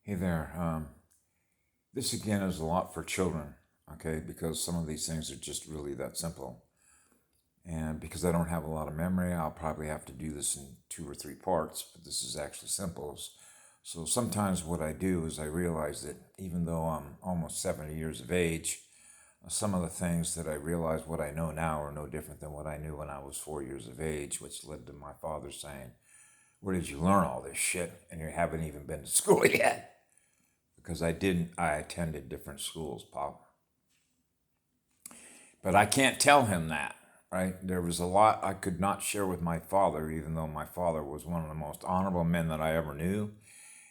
Hey there. This again is a lot for children, okay, because some of these things are just really that simple. And because I don't have a lot of memory, I'll probably have to do this in two or three parts, but this is actually simple. So sometimes what I do is I realize that even though I'm almost 70 years of age, some of the things that I realize what I know now are no different than what I knew when I was 4 years of age, which led to my father saying, "Where did you learn all this shit? And you haven't even been to school yet." Because I didn't. I attended different schools, Pop. But I can't tell him that, right? There was a lot I could not share with my father, even though my father was one of the most honorable men that I ever knew.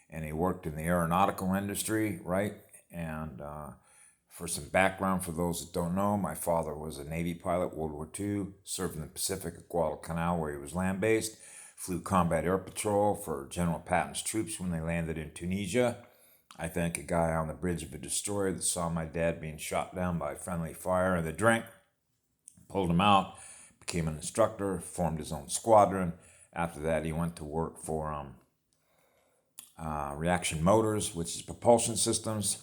And he worked in the aeronautical industry, right? And for some background for those that don't know, my father was a Navy pilot, World War II, served in the Pacific at Guadalcanal, where he was land based, flew combat air patrol for General Patton's troops when they landed in Tunisia. I think a guy on the bridge of a destroyer that saw my dad being shot down by friendly fire in the drink, pulled him out, became an instructor, formed his own squadron. After that, he went to work for reaction motors, which is propulsion systems.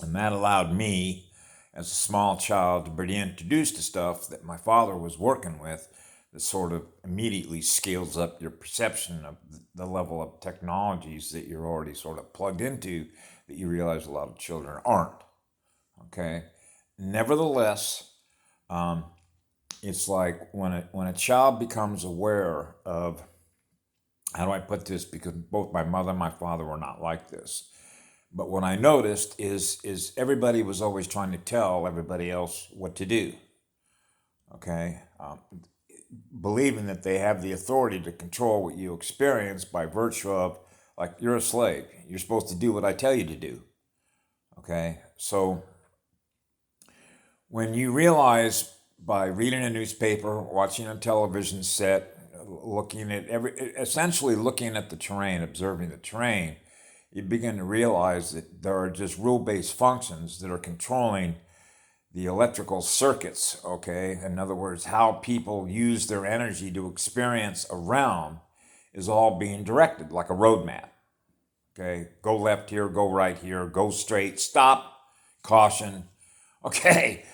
And that allowed me, as a small child, to be introduced to stuff that my father was working with that sort of immediately scales up your perception of the level of technologies that you're already sort of plugged into that you realize a lot of children aren't. Okay? Nevertheless, um, it's like when a child becomes aware of, how do I put this? Because both my mother and my father were not like this. But what I noticed is everybody was always trying to tell everybody else what to do. Okay, believing that they have the authority to control what you experience by virtue of, like, you're a slave. You're supposed to do what I tell you to do. Okay, so when you realize by reading a newspaper, watching a television set, looking at essentially looking at the terrain, observing the terrain, you begin to realize that there are just rule-based functions that are controlling the electrical circuits, okay? In other words, how people use their energy to experience a realm is all being directed like a roadmap, okay? Go left here, go right here, go straight, stop, caution, okay?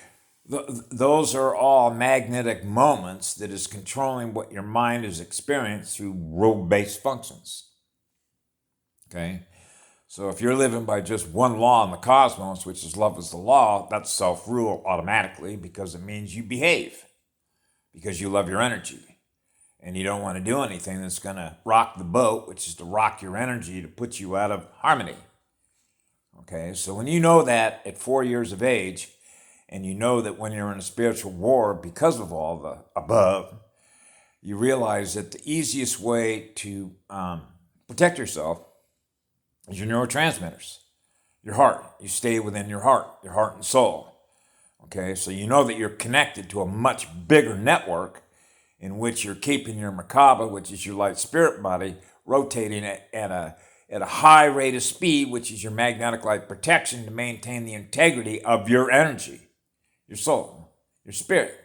Those are all magnetic moments that is controlling what your mind is experiencing through rule-based functions, okay? So if you're living by just one law in the cosmos, which is love is the law, that's self-rule automatically because it means you behave because you love your energy and you don't want to do anything that's going to rock the boat, which is to rock your energy to put you out of harmony. Okay, so when you know that at 4 years of age, and you know that when you're in a spiritual war because of all the above, you realize that the easiest way to protect yourself is your neurotransmitters, your heart. You stay within your heart and soul. Okay, so you know that you're connected to a much bigger network in which you're keeping your Merkaba, which is your light spirit body, rotating at a high rate of speed, which is your magnetic light protection to maintain the integrity of your energy, your soul, your spirit,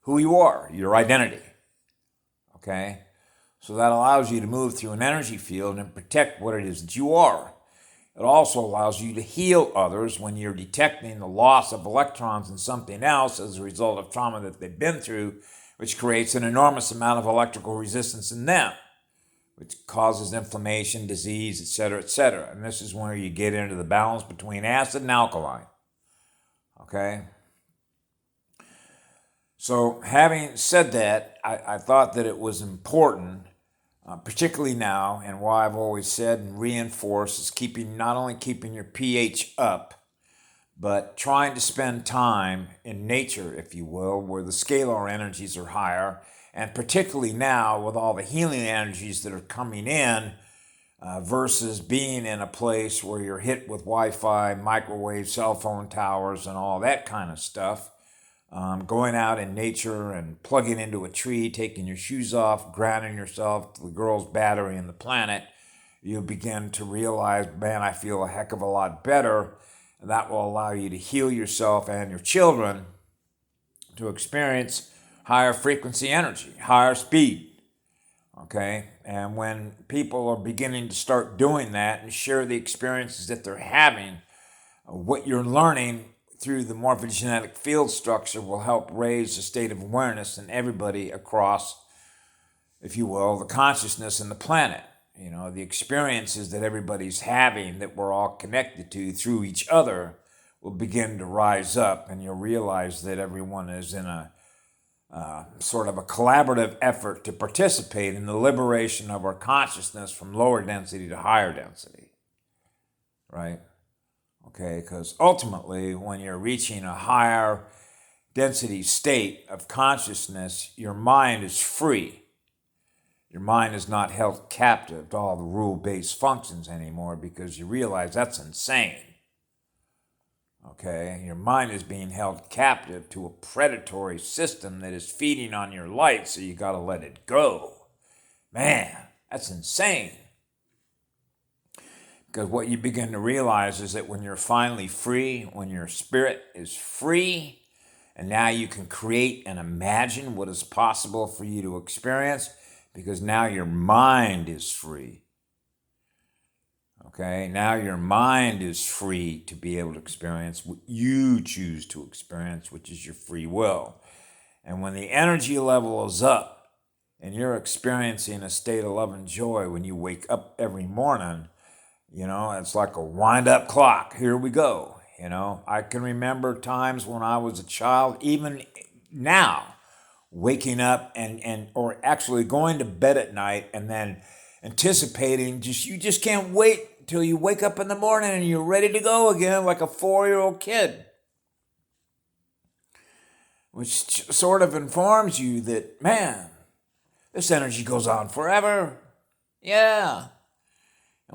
who you are, your identity. Okay, so that allows you to move through an energy field and protect what it is that you are. It also allows you to heal others when you're detecting the loss of electrons in something else as a result of trauma that they've been through, which creates an enormous amount of electrical resistance in them, which causes inflammation, disease, etc., etc. And this is where you get into the balance between acid and alkaline. Okay? So having said that, I thought that it was important, particularly now, and why I've always said and reinforced is not only keeping your pH up, but trying to spend time in nature, if you will, where the scalar energies are higher, and particularly now with all the healing energies that are coming in, versus being in a place where you're hit with Wi-Fi, microwave, cell phone towers, and all that kind of stuff. Going out in nature and plugging into a tree, taking your shoes off, grounding yourself to the girl's battery and the planet, you begin to realize, man, I feel a heck of a lot better. And that will allow you to heal yourself and your children to experience higher frequency energy, higher speed. Okay? And when people are beginning to start doing that and share the experiences that they're having, what you're learning through the morphogenetic field structure will help raise the state of awareness in everybody across, if you will, the consciousness in the planet. You know, the experiences that everybody's having that we're all connected to through each other will begin to rise up, and you'll realize that everyone is in a sort of a collaborative effort to participate in the liberation of our consciousness from lower density to higher density, right? Okay, because ultimately, when you're reaching a higher density state of consciousness, your mind is free. Your mind is not held captive to all the rule-based functions anymore because you realize that's insane. Okay, your mind is being held captive to a predatory system that is feeding on your light, so you got to let it go. Man, that's insane. Because what you begin to realize is that when you're finally free, when your spirit is free, and now you can create and imagine what is possible for you to experience, because now your mind is free. Okay, now your mind is free to be able to experience what you choose to experience, which is your free will. And when the energy level is up and you're experiencing a state of love and joy when you wake up every morning, you know, it's like a wind-up clock. Here we go. You know, I can remember times when I was a child, even now, waking up and or actually going to bed at night and then anticipating, you just can't wait till you wake up in the morning and you're ready to go again like a 4-year-old kid. Which sort of informs you that, man, this energy goes on forever. Yeah.